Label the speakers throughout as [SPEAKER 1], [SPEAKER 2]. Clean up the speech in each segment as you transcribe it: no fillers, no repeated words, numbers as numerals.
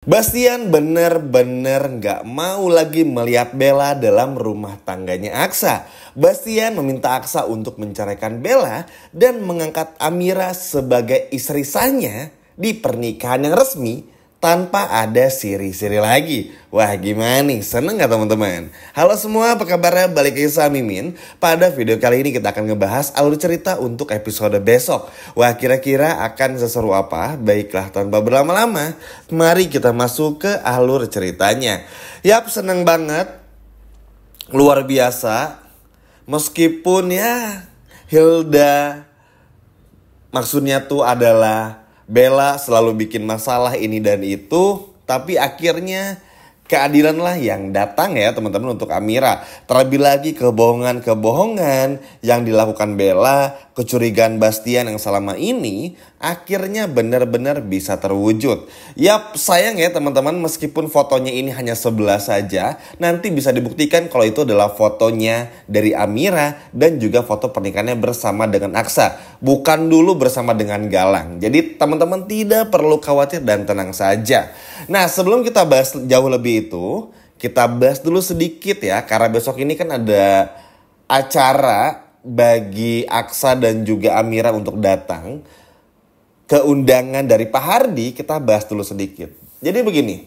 [SPEAKER 1] Bastian bener-bener gak mau lagi melihat Bella dalam rumah tangganya Aksa. Bastian meminta Aksa untuk menceraikan Bella dan mengangkat Amira sebagai istri sahnya di pernikahan yang resmi tanpa ada siri-siri lagi. Wah gimana nih, seneng gak teman-teman? Halo semua, apa kabarnya? Balik lagi sama Mimin. Pada video kali ini kita akan ngebahas alur cerita untuk episode besok. Wah kira-kira akan seseru apa? Baiklah tanpa berlama-lama, mari kita masuk ke alur ceritanya. Yap, seneng banget. Luar biasa. Meskipun ya Hilda, maksudnya tuh adalah Bella selalu bikin masalah ini dan itu, tapi akhirnya keadilanlah yang datang ya teman-teman untuk Amira. Terlebih lagi kebohongan-kebohongan yang dilakukan Bella, kecurigaan Bastian yang selama ini akhirnya benar-benar bisa terwujud. Yap, sayang ya teman-teman, meskipun fotonya ini hanya sebelah saja, nanti bisa dibuktikan kalau itu adalah fotonya dari Amira dan juga foto pernikahannya bersama dengan Aksa, bukan dulu bersama dengan Galang. Jadi teman-teman tidak perlu khawatir dan tenang saja. Nah, sebelum kita bahas jauh lebih itu, kita bahas dulu sedikit ya, karena besok ini kan ada acara bagi Aksa dan juga Amira untuk datang ke undangan dari Pak Hardi. Kita bahas dulu sedikit. Jadi begini,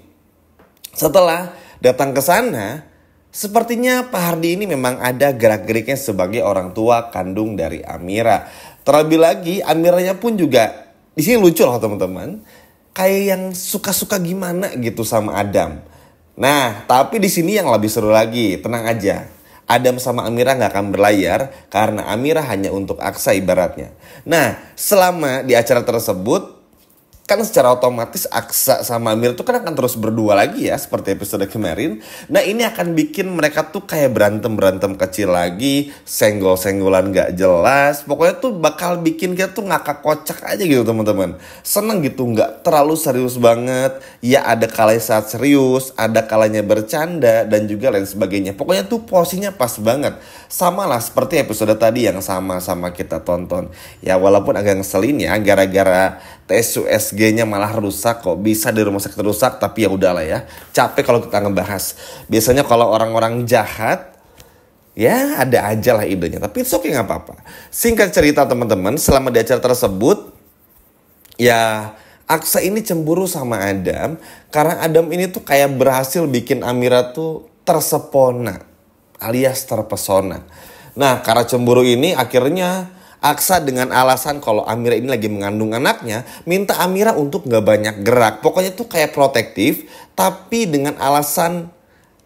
[SPEAKER 1] setelah datang ke sana, sepertinya Pak Hardi ini memang ada gerak-geriknya sebagai orang tua kandung dari Amira. Terlebih lagi Amiranya pun juga di sini lucu loh teman-teman, kayak yang suka-suka gimana gitu sama Adam. Nah, tapi di sini yang lebih seru lagi, tenang aja. Adam sama Amira gak akan berlayar karena Amira hanya untuk Aksa ibaratnya. Nah, selama di acara tersebut, kan secara otomatis Aksa sama Amira tuh kan akan terus berdua lagi ya, seperti episode kemarin. Nah, ini akan bikin mereka tuh kayak berantem-berantem kecil lagi, senggol-senggolan gak jelas. Pokoknya tuh bakal bikin kita tuh ngakak kocak aja gitu teman-teman. Seneng gitu, gak terlalu serius banget. Ya ada kalanya saat serius, ada kalanya bercanda dan juga lain sebagainya. Pokoknya tuh porsinya pas banget. Sama lah seperti episode tadi yang sama-sama kita tonton. Ya walaupun agak ngeselin ya, gara-gara TSUSG-nya malah rusak, kok bisa di rumah sakit rusak, tapi ya udahlah ya. Capek kalau kita ngebahas. Biasanya kalau orang-orang jahat, ya ada aja lah idenya, tapi it's okay, gak apa-apa. Singkat cerita teman-teman, selama di acara tersebut, ya Aksa ini cemburu sama Adam, karena Adam ini tuh kayak berhasil bikin Amira tuh tersepona, alias terpesona. Nah, karena cemburu ini akhirnya Aksa dengan alasan kalau Amira ini lagi mengandung anaknya, minta Amira untuk gak banyak gerak. Pokoknya tuh kayak protektif, tapi dengan alasan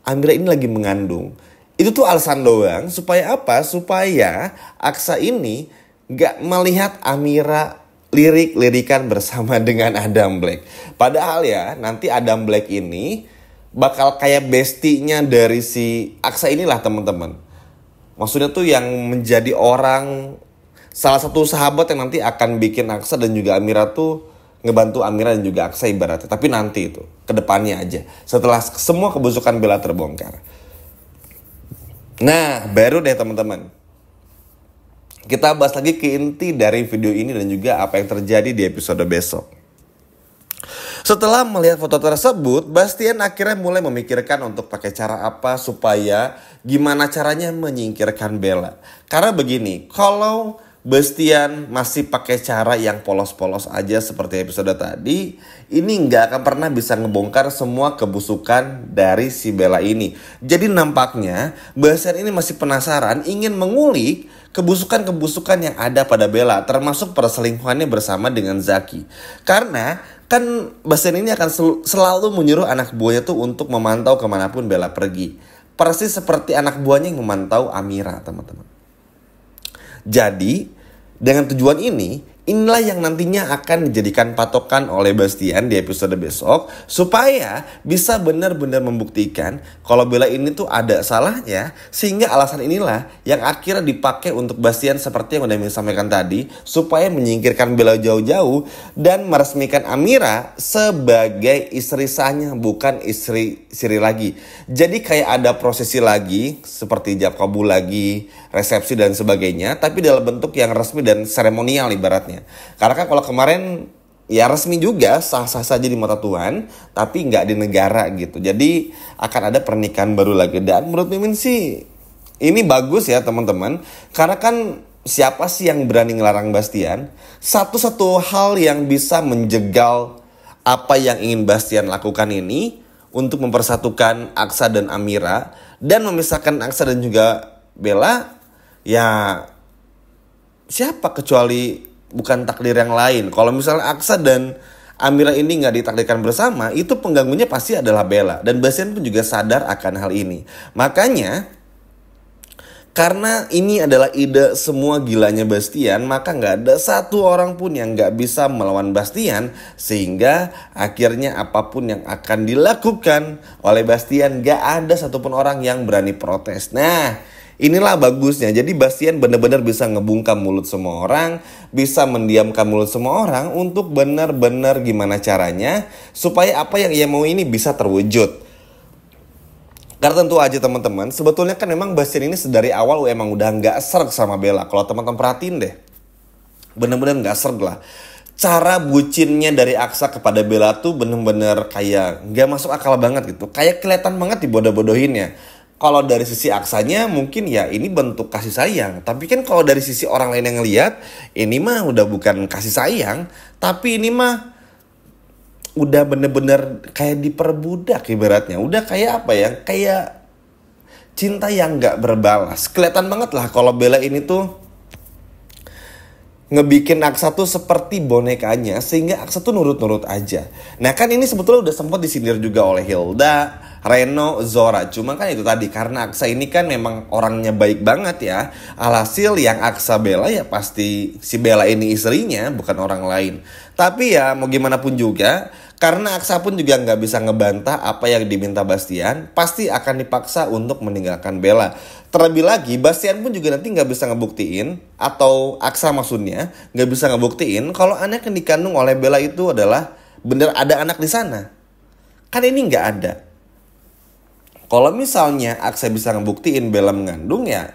[SPEAKER 1] Amira ini lagi mengandung. Itu tuh alasan doang, supaya apa? Supaya Aksa ini gak melihat Amira lirik-lirikan bersama dengan Adam Black. Padahal ya, nanti Adam Black ini bakal kayak bestinya dari si Aksa inilah teman-teman. Maksudnya tuh yang menjadi orang, salah satu sahabat yang nanti akan bikin Aksa dan juga Amira tuh ngebantu Amira dan juga Aksa ibaratnya. Tapi nanti itu, kedepannya aja. Setelah semua kebusukan Bella terbongkar. Nah, baru deh teman-teman. Kita bahas lagi ke inti dari video ini dan juga apa yang terjadi di episode besok. Setelah melihat foto tersebut, Bastian akhirnya mulai memikirkan untuk pakai cara apa supaya gimana caranya menyingkirkan Bella. Karena begini, kalau Bastian masih pakai cara yang polos-polos aja seperti episode tadi, ini nggak akan pernah bisa ngebongkar semua kebusukan dari si Bella ini. Jadi nampaknya Bastian ini masih penasaran, ingin mengulik kebusukan-kebusukan yang ada pada Bella, termasuk perselingkuhannya bersama dengan Zaki. Karena kan Bastian ini akan selalu menyuruh anak buahnya tuh untuk memantau kemanapun Bella pergi. Persis seperti anak buahnya yang memantau Amira, teman-teman. Jadi, dengan tujuan ini, inilah yang nantinya akan dijadikan patokan oleh Bastian di episode besok, supaya bisa benar-benar membuktikan kalau Bella ini tuh ada salahnya, sehingga alasan inilah yang akhirnya dipakai untuk Bastian seperti yang udah Mimin sampaikan tadi, supaya menyingkirkan Bella jauh-jauh dan meresmikan Amira sebagai istri sahnya, bukan istri siri lagi. Jadi kayak ada prosesi lagi, seperti ijab kabul lagi, resepsi dan sebagainya, tapi dalam bentuk yang resmi dan seremonial ibaratnya. Karena kan kalau kemarin ya resmi juga, sah-sah saja di mata Tuhan, tapi nggak di negara gitu. Jadi akan ada pernikahan baru lagi. Dan menurut Mimin sih ini bagus ya teman-teman. Karena kan siapa sih yang berani ngelarang Bastian? Satu-satu hal yang bisa menjegal apa yang ingin Bastian lakukan ini untuk mempersatukan Aksa dan Amira dan memisahkan Aksa dan juga Bella, ya siapa kecuali bukan takdir yang lain. Kalau misalnya Aksa dan Amira ini nggak ditakdirkan bersama, itu pengganggunya pasti adalah Bella. Dan Bastian pun juga sadar akan hal ini. Makanya, karena ini adalah ide semua gilanya Bastian, maka nggak ada satu orang pun yang nggak bisa melawan Bastian. Sehingga akhirnya apapun yang akan dilakukan oleh Bastian, nggak ada satupun orang yang berani protes. Nah, inilah bagusnya. Jadi Bastian benar-benar bisa ngebungkam mulut semua orang, bisa mendiamkan mulut semua orang untuk benar-benar gimana caranya supaya apa yang ia mau ini bisa terwujud. Karena tentu aja teman-teman, sebetulnya kan memang Bastian ini dari awal emang udah nggak serg sama Bella. Kalau teman-teman perhatiin deh, bener-bener nggak serg lah. Cara bucinnya dari Aksa kepada Bella tuh bener-bener kayak nggak masuk akal banget gitu. Kayak kelihatan banget dibodoh-bodohinnya. Kalau dari sisi Aksanya mungkin ya ini bentuk kasih sayang. Tapi kan kalau dari sisi orang lain yang ngelihat, ini mah udah bukan kasih sayang, tapi ini mah udah bener-bener kayak diperbudak ibaratnya. Udah kayak apa ya, kayak cinta yang gak berbalas. Kelihatan banget lah kalau Bella ini tuh ngebikin Aksa tuh seperti bonekanya, sehingga Aksa tuh nurut-nurut aja. Nah kan ini sebetulnya udah sempat disindir juga oleh Hilda, Reno, Zora. Cuma kan itu tadi, karena Aksa ini kan memang orangnya baik banget ya. Alhasil yang Aksa bela ya pasti si Bella ini istrinya, bukan orang lain. Tapi ya mau gimana pun juga, karena Aksa pun juga nggak bisa ngebantah apa yang diminta Bastian, pasti akan dipaksa untuk meninggalkan Bella. Terlebih lagi, Bastian pun juga nanti nggak bisa ngebuktiin, atau Aksa maksudnya nggak bisa ngebuktiin kalau anak yang dikandung oleh Bella itu adalah bener ada anak di sana. Kan ini nggak ada. Kalau misalnya Aksa bisa ngebuktiin Bella mengandung, ya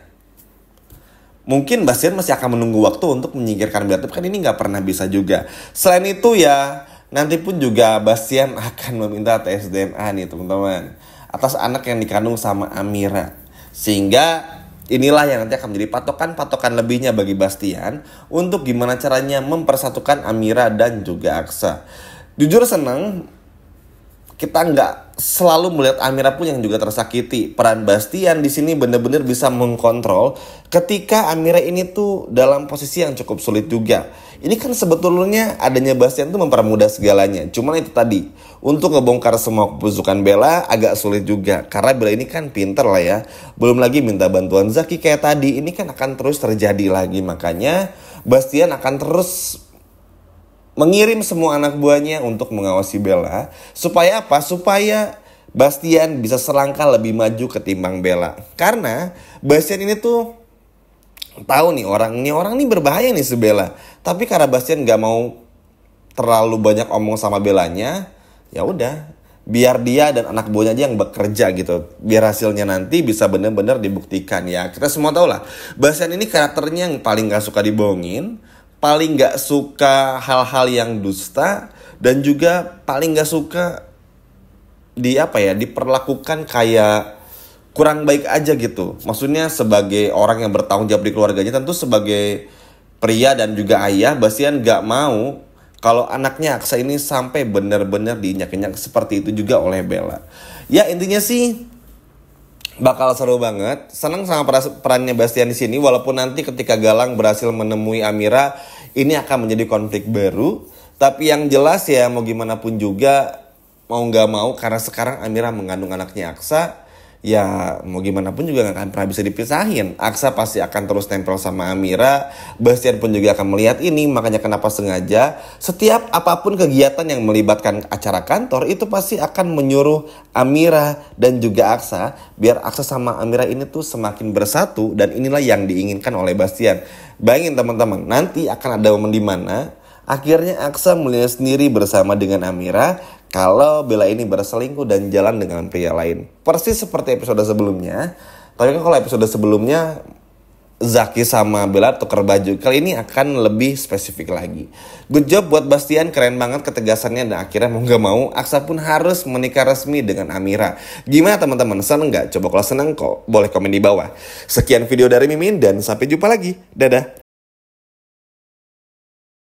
[SPEAKER 1] mungkin Bastian masih akan menunggu waktu untuk menyingkirkan Bella. Tapi kan ini nggak pernah bisa juga. Selain itu ya, nanti pun juga Bastian akan meminta tes DNA nih teman-teman, atas anak yang dikandung sama Amira. Sehingga inilah yang nanti akan menjadi patokan lebihnya bagi Bastian untuk gimana caranya mempersatukan Amira dan juga Aksa. Jujur senang kita nggak selalu melihat Amira pun yang juga tersakiti. Peran Bastian di sini benar-benar bisa mengkontrol ketika Amira ini tuh dalam posisi yang cukup sulit juga. Ini kan sebetulnya adanya Bastian tuh mempermudah segalanya. Cuman itu tadi, untuk ngebongkar semua kebusukan Bella agak sulit juga. Karena Bella ini kan pinter lah ya. Belum lagi minta bantuan Zaki kayak tadi. Ini kan akan terus terjadi lagi. Makanya Bastian akan terus mengirim semua anak buahnya untuk mengawasi Bella. Supaya apa? Supaya Bastian bisa selangkah lebih maju ketimbang Bella. Karena Bastian ini tuh tahu nih orang nih berbahaya nih si Bella. Tapi karena Bastian gak mau terlalu banyak omong sama Bellanya, ya udah biar dia dan anak buahnya aja yang bekerja gitu. Biar hasilnya nanti bisa benar-benar dibuktikan ya. Kita semua tahu lah, Bastian ini karakternya yang paling gak suka dibohongin, paling gak suka hal-hal yang dusta, dan juga paling gak suka diperlakukan kayak kurang baik aja gitu. Maksudnya sebagai orang yang bertanggung jawab di keluarganya, tentu sebagai pria dan juga ayah, Bastian gak mau kalau anaknya Aksa ini sampai benar-benar diinjak-injak seperti itu juga oleh Bella. Ya intinya sih bakal seru banget. Senang sama perannya Bastian di sini, walaupun nanti ketika Galang berhasil menemui Amira, ini akan menjadi konflik baru. Tapi yang jelas ya mau gimana pun juga, mau gak mau, karena sekarang Amira mengandung anaknya Aksa, ya mau gimana pun juga gak akan pernah bisa dipisahin. Aksa pasti akan terus tempel sama Amira. Bastian pun juga akan melihat ini. Makanya kenapa sengaja setiap apapun kegiatan yang melibatkan acara kantor, itu pasti akan menyuruh Amira dan juga Aksa, biar Aksa sama Amira ini tuh semakin bersatu. Dan inilah yang diinginkan oleh Bastian. Bayangin teman-teman, nanti akan ada momen dimana akhirnya Aksa melihat sendiri bersama dengan Amira kalau Bella ini berselingkuh dan jalan dengan pria lain. Persis seperti episode sebelumnya. Tapi kan kalau episode sebelumnya Zaki sama Bella tuker baju. Kali ini akan lebih spesifik lagi. Good job buat Bastian, keren banget ketegasannya. Dan akhirnya mau gak mau, Aksa pun harus menikah resmi dengan Amira. Gimana teman-teman, seneng gak? Coba kalau seneng kok, boleh komen di bawah. Sekian video dari Mimin dan sampai jumpa lagi. Dadah.